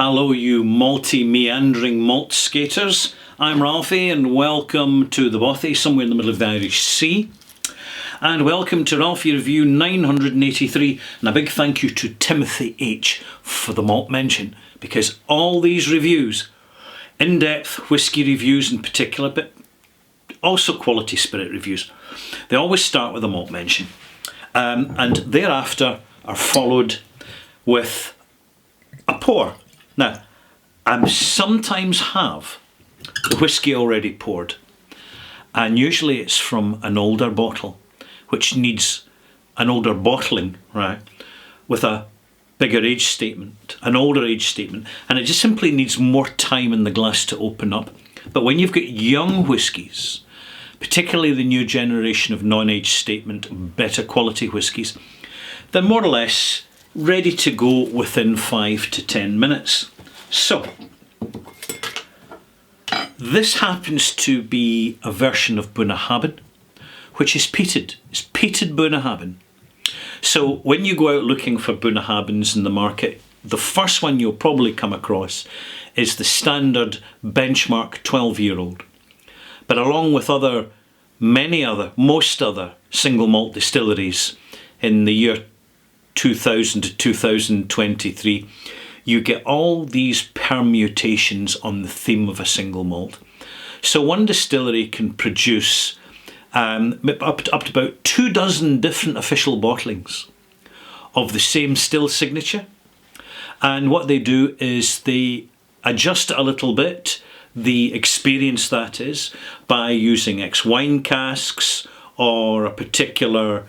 Hello you malty meandering malt skaters. I'm Ralphie and welcome to the Bothy, somewhere in the middle of the Irish Sea. And welcome to Ralphie Review 983, and a big thank you to Timothy H for the malt mention, because all these reviews, in-depth whisky reviews in particular, but also quality spirit reviews, they always start with a malt mention, and thereafter are followed with a pour. Now, I sometimes have the whisky already poured, and usually it's from an older bottle, which needs an older bottling, right, with a bigger age statement, an older age statement, and it just simply needs more time in the glass to open up. But when you've got young whiskies, particularly the new generation of non-age statement, better quality whiskies, they're more or less ready to go within 5 to 10 minutes. So, this happens to be a version of Bunnahabhain, which is peated. It's peated Bunnahabhain. So when you go out looking for Bunnahabhains in the market, the first one you'll probably come across is the standard benchmark 12-year-old. But along with most other single malt distilleries in the year 2000 to 2023, you get all these permutations on the theme of a single malt. So one distillery can produce up to about 24 different official bottlings of the same still signature. And what they do is they adjust it a little bit, the experience that is, by using ex-wine casks or a particular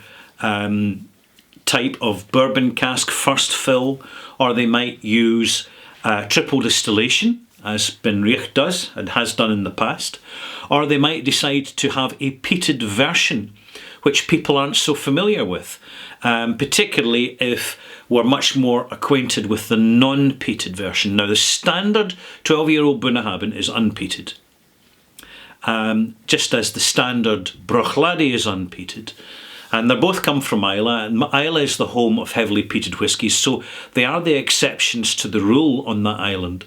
type of bourbon cask first fill, or they might use triple distillation, as Benriach does and has done in the past, or they might decide to have a peated version, which people aren't so familiar with, particularly if we're much more acquainted with the non-peated version. Now, the standard 12-year-old Bunnahabhain is unpeated, just as the standard Bruichladdich is unpeated. And they both come from Islay, and Islay is the home of heavily peated whiskies, so they are the exceptions to the rule on that island.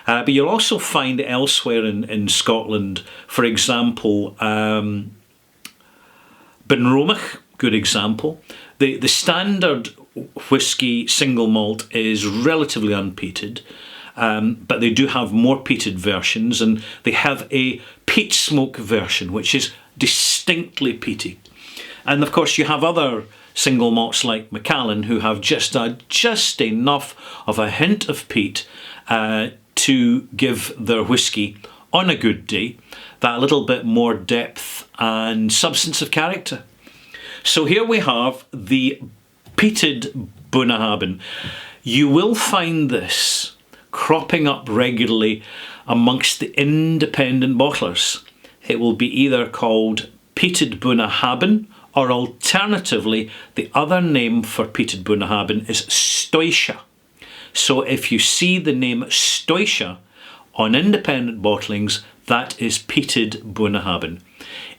But you'll also find elsewhere in Scotland, for example, Benromach, good example. The standard whisky single malt is relatively unpeated, but they do have more peated versions, and they have a peat smoke version, which is distinctly peaty. And of course you have other single malts like Macallan who have just enough of a hint of peat to give their whisky, on a good day, that little bit more depth and substance of character. So here we have the peated Bunnahabhain. You will find this cropping up regularly amongst the independent bottlers. It will be either called peated Bunnahabhain, or alternatively, the other name for peated Bunnahabhain is Stoisha. So if you see the name Stoisha on independent bottlings, that is peated Bunnahabhain.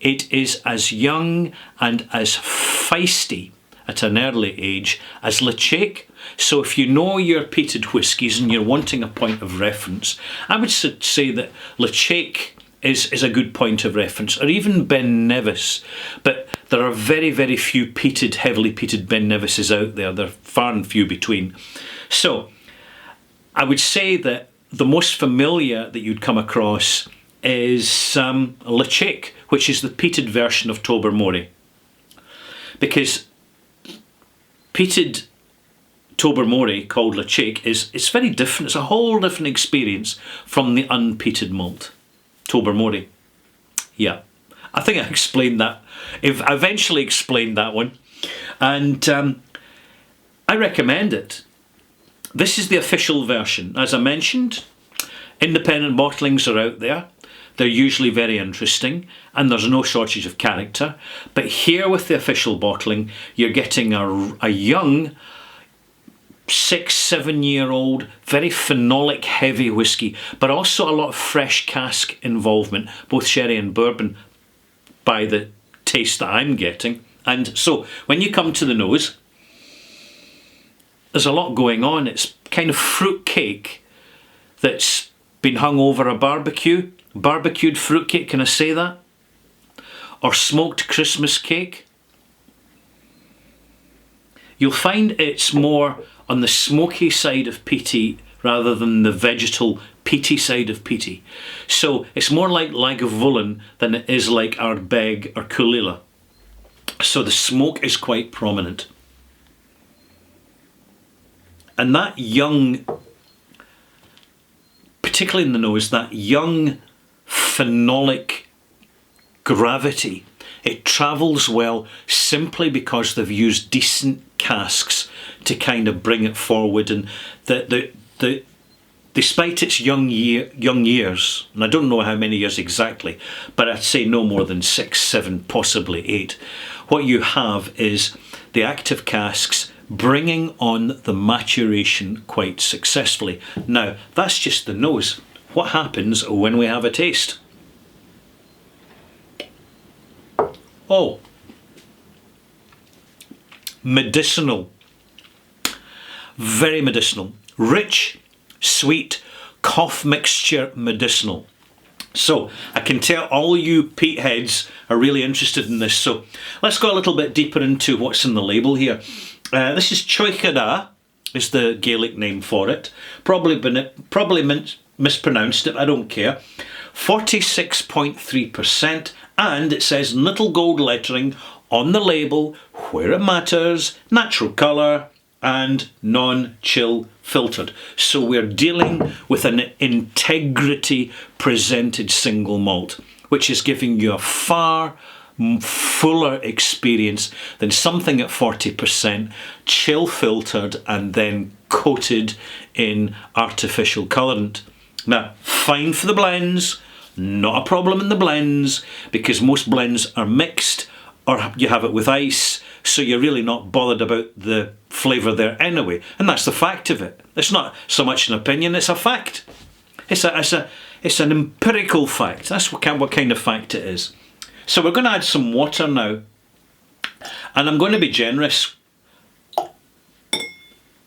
It is as young and as feisty at an early age as Leitcheck. So if you know your peated whiskies and you're wanting a point of reference, I would say that Leitcheck is a good point of reference, or even Ben Nevis. But there are very, very few peated, heavily peated Ben Nevises out there. They're far and few between. So I would say that the most familiar that you'd come across is Leitcheck, which is the peated version of Tobermory. Because peated Tobermory, called Leitcheck, it's very different. It's a whole different experience from the unpeated malt Tobermory. Yeah, I think I explained that. I've eventually explained that one, and I recommend it. This is the official version. As I mentioned, independent bottlings are out there. They're usually very interesting, and there's no shortage of character. But here with the official bottling, you're getting a young 6-7-year-old, very phenolic heavy whisky, but also a lot of fresh cask involvement, both sherry and bourbon, by the taste that I'm getting. And so when you come to the nose, there's a lot going on. It's kind of fruit cake that's been hung over a barbecue, barbecued fruitcake, can I say that? Or smoked Christmas cake. You'll find it's more on the smoky side of peaty rather than the vegetal peaty side of peaty. So it's more like Lagavulin than it is like Ardbeg or Coolilla. So the smoke is quite prominent. And that young, particularly in the nose, that young phenolic gravity, it travels well simply because they've used decent casks to kind of bring it forward. And despite its young years, and I don't know how many years exactly, but I'd say no more than 6, 7, possibly 8, what you have is the active casks bringing on the maturation quite successfully. Now, that's just the nose. What happens when we have a taste? Oh, medicinal, very medicinal, rich, sweet, cough mixture medicinal. So I can tell all you peat heads are really interested in this. So let's go a little bit deeper into what's in the label here. This is Choichada, is the Gaelic name for it. Probably mispronounced it, I don't care. 46.3%, and it says in little gold lettering on the label, where it matters, natural colour and non-chill filtered. So we're dealing with an integrity presented single malt, which is giving you a far fuller experience than something at 40% chill filtered and then coated in artificial colourant. Now, fine for the blends, not a problem in the blends, because most blends are mixed or you have it with ice, so you're really not bothered about the flavour there anyway. And that's the fact of it. It's not so much an opinion, it's a fact. It's an empirical fact. That's what kind of fact it is. So we're going to add some water now. And I'm going to be generous.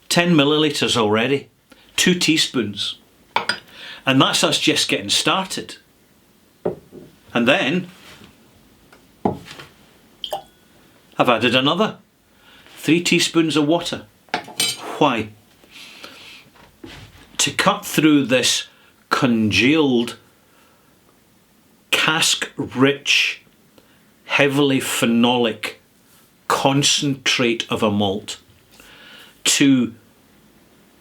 10 millilitres already. 2 teaspoons. And that's us just getting started. And then I've added another 3 teaspoons of water. Why? To cut through this congealed, cask-rich, heavily phenolic concentrate of a malt, to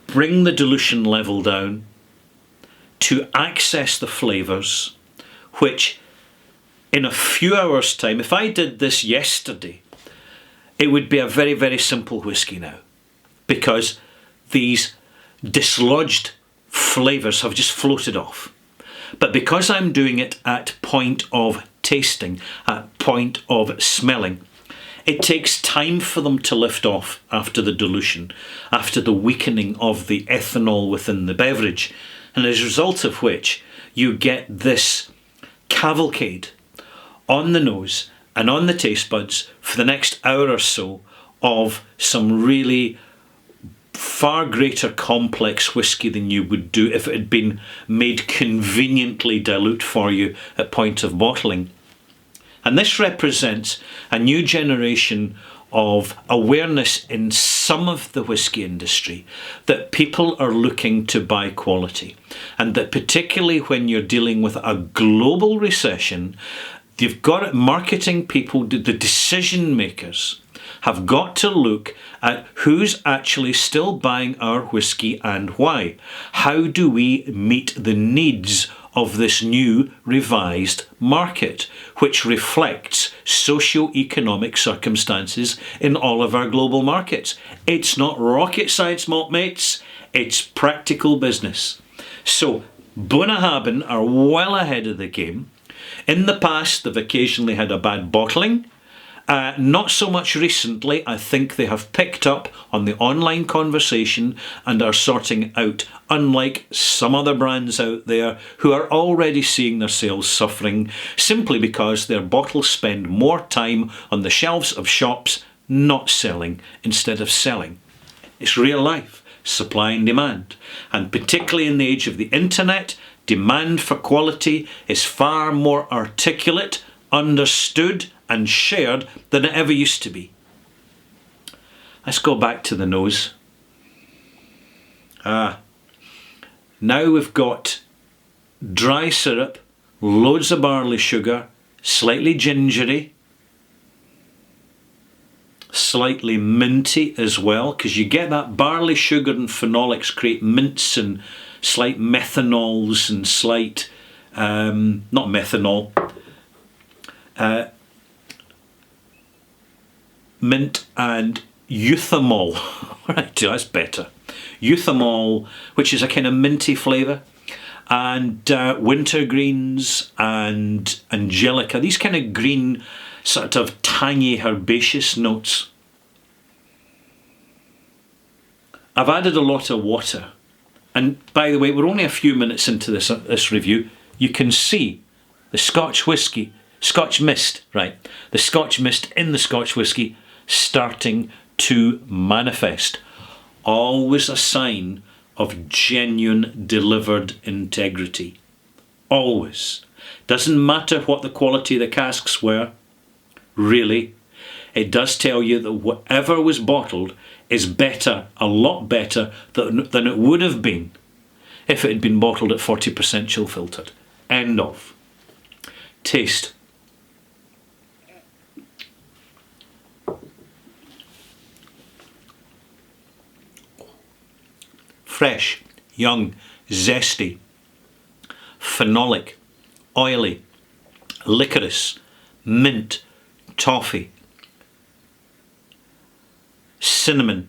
bring the dilution level down, to access the flavours, which in a few hours' time, if I did this yesterday, it would be a very, very simple whisky now, because these dislodged flavours have just floated off. But because I'm doing it at point of tasting, at point of smelling, it takes time for them to lift off after the dilution, after the weakening of the ethanol within the beverage, and as a result of which you get this cavalcade on the nose and on the taste buds for the next hour or so of some really far greater complex whisky than you would do if it had been made conveniently dilute for you at point of bottling. And this represents a new generation of awareness in some of the whisky industry that people are looking to buy quality, and that particularly when you're dealing with a global recession, you've got marketing people, the decision makers, have got to look at who's actually still buying our whisky and why. How do we meet the needs of this new revised market, which reflects socio-economic circumstances in all of our global markets? It's not rocket science, malt mates, it's practical business. So Bunnahabhain are well ahead of the game. In the past, they've occasionally had a bad bottling. Not so much recently. I think they have picked up on the online conversation and are sorting out, unlike some other brands out there who are already seeing their sales suffering simply because their bottles spend more time on the shelves of shops not selling instead of selling. It's real life. supply and demand. And particularly in the age of the internet, demand for quality is far more articulate, understood and shared than it ever used to be. Let's go back to the nose. Now we've got dry syrup, loads of barley sugar, slightly gingery, slightly minty as well, because you get that barley sugar and phenolics create mints and slight methanols and slight, not methanol, mint and euthymol. Right, that's better. Euthymol, which is a kind of minty flavour, and wintergreens and angelica, these kind of green, sort of tangy, herbaceous notes. I've added a lot of water. And by the way, we're only a few minutes into this review. You can see the Scotch whisky, Scotch mist, right? The Scotch mist in the Scotch whisky starting to manifest. Always a sign of genuine delivered integrity. Always. Doesn't matter what the quality of the casks were, really. It does tell you that whatever was bottled is better, a lot better than it would have been if it had been bottled at 40% chill filtered. End of. Taste. Fresh, young, zesty, phenolic, oily, licorice, mint, toffee, cinnamon,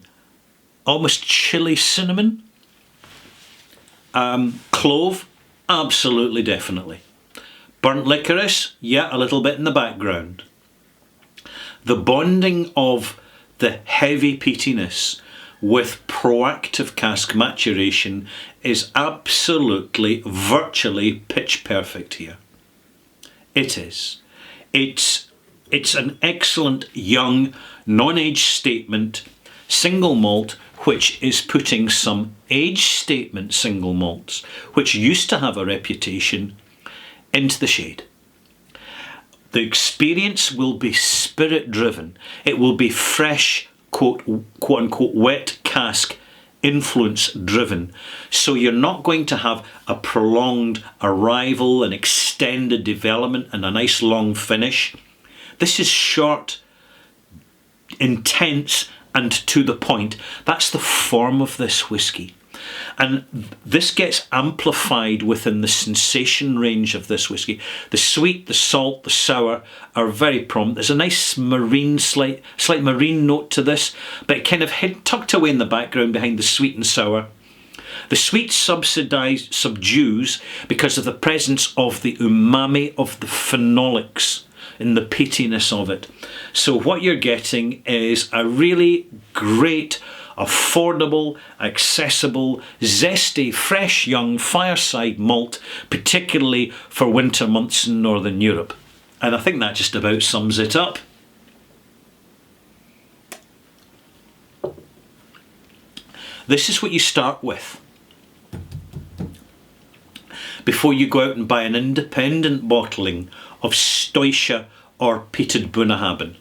almost chilly cinnamon, clove, absolutely, definitely. Burnt licorice, yeah, a little bit in the background. The bonding of the heavy peatiness with proactive cask maturation is absolutely, virtually pitch perfect here. It is. It's an excellent young, non-age statement single malt, which is putting some age statement single malts, which used to have a reputation, into the shade. The experience will be spirit driven. It will be fresh, quote unquote, wet cask influence driven. So you're not going to have a prolonged arrival, an extended development and a nice long finish. This is short, intense and to the point. That's the form of this whisky. And this gets amplified within the sensation range of this whisky. The sweet, the salt, the sour are very prominent. There's a nice marine, slight marine note to this, but it kind of tucked away in the background behind the sweet and sour. The sweet subdues because of the presence of the umami of the phenolics in the peatiness of it. So what you're getting is a really great, affordable, accessible, zesty, fresh, young fireside malt, particularly for winter months in Northern Europe. And I think that just about sums it up. This is what you start with before you go out and buy an independent bottling of Stoische or peated Bunnahabhain.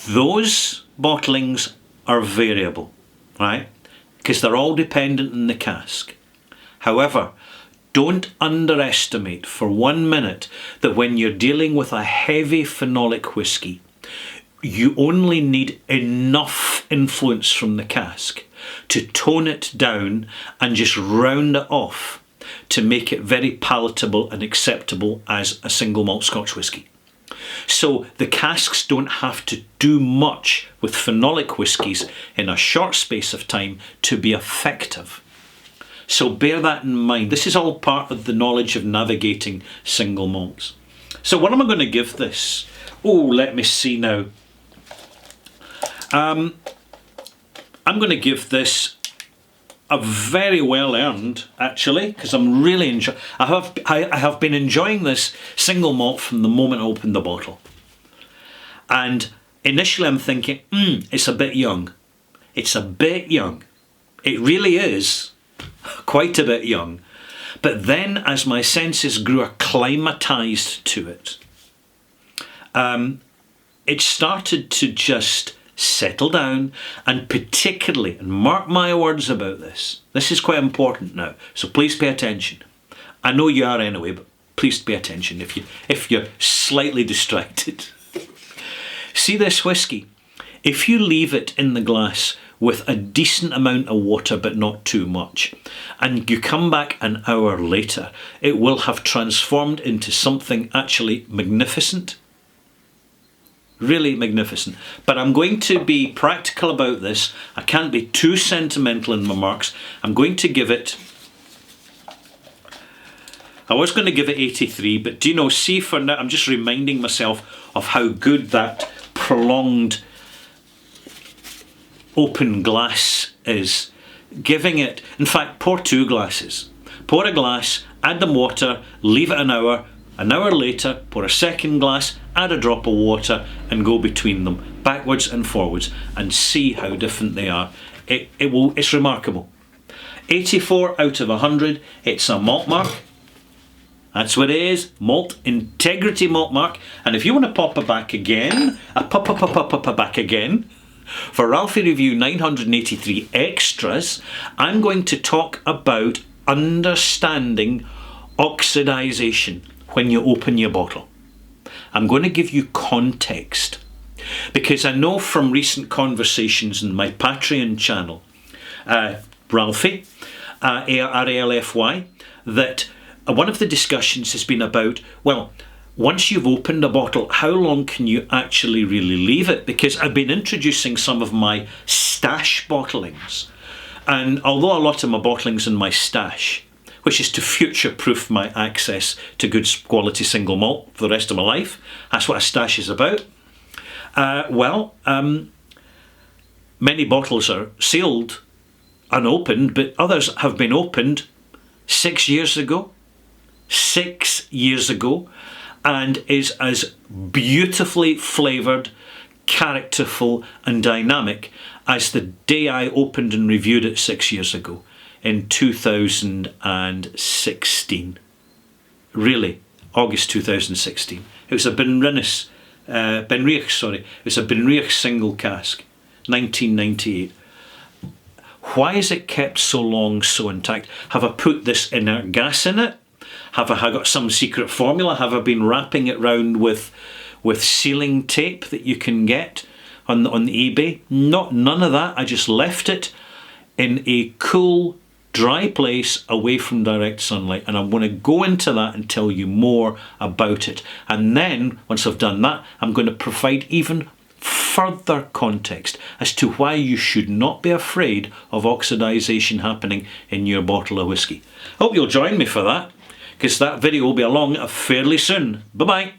Those bottlings are variable, right? Because they're all dependent on the cask. However, don't underestimate for 1 minute that when you're dealing with a heavy phenolic whisky, you only need enough influence from the cask to tone it down and just round it off to make it very palatable and acceptable as a single malt Scotch whisky. So the casks don't have to do much with phenolic whiskies in a short space of time to be effective. So bear that in mind. This is all part of the knowledge of navigating single malts. So what am I going to give this? Oh, let me see now. I'm going to give this a very well earned, actually, because I'm really enjoying. I have been enjoying this single malt from the moment I opened the bottle. And initially, I'm thinking, it's a bit young. It's a bit young. It really is quite a bit young. But then as my senses grew acclimatised to it, it started to just settle down, and particularly, and mark my words about this is quite important now, so please pay attention. I know you are anyway, but please pay attention if you're slightly distracted. See this whiskey? If you leave it in the glass with a decent amount of water but not too much, and you come back an hour later, it will have transformed into something actually magnificent. Really magnificent. But I'm going to be practical about this. I can't be too sentimental in my marks. I'm going to give it... I was going to give it 83, but do you know, see for now, I'm just reminding myself of how good that prolonged open glass is. Giving it, in fact, pour 2 glasses. Pour a glass, add them water, leave it an hour later, pour a second glass, add a drop of water and go between them, backwards and forwards, and see how different they are. It's remarkable. 84 out of 100, it's a malt mark. That's what it is, malt, integrity malt mark. And if you want to pop it back again, back again, for Ralphie Review 983 Extras, I'm going to talk about understanding oxidization when you open your bottle. I'm going to give you context, because I know from recent conversations in my Patreon channel, Ralphie, RALFY, that one of the discussions has been about, well, once you've opened a bottle, how long can you actually really leave it? Because I've been introducing some of my stash bottlings, and although a lot of my bottlings in my stash, which is to future-proof my access to good quality single malt for the rest of my life. That's what a stash is about. Many bottles are sealed, unopened, but others have been opened 6 years ago. 6 years ago, and is as beautifully flavoured, characterful and dynamic as the day I opened and reviewed it 6 years ago. In 2016, really, August 2016. It was a Benriach, It was a Benriach single cask, 1998. Why is it kept so long, so intact? Have I put this inert gas in it? Have I got some secret formula? Have I been wrapping it round with sealing tape that you can get on eBay? None of that. I just left it in a cool, dry place away from direct sunlight, and I'm going to go into that and tell you more about it. And then once I've done that, I'm going to provide even further context as to why you should not be afraid of oxidization happening in your bottle of whiskey. Hope you'll join me for that, because that video will be along fairly soon. Bye bye.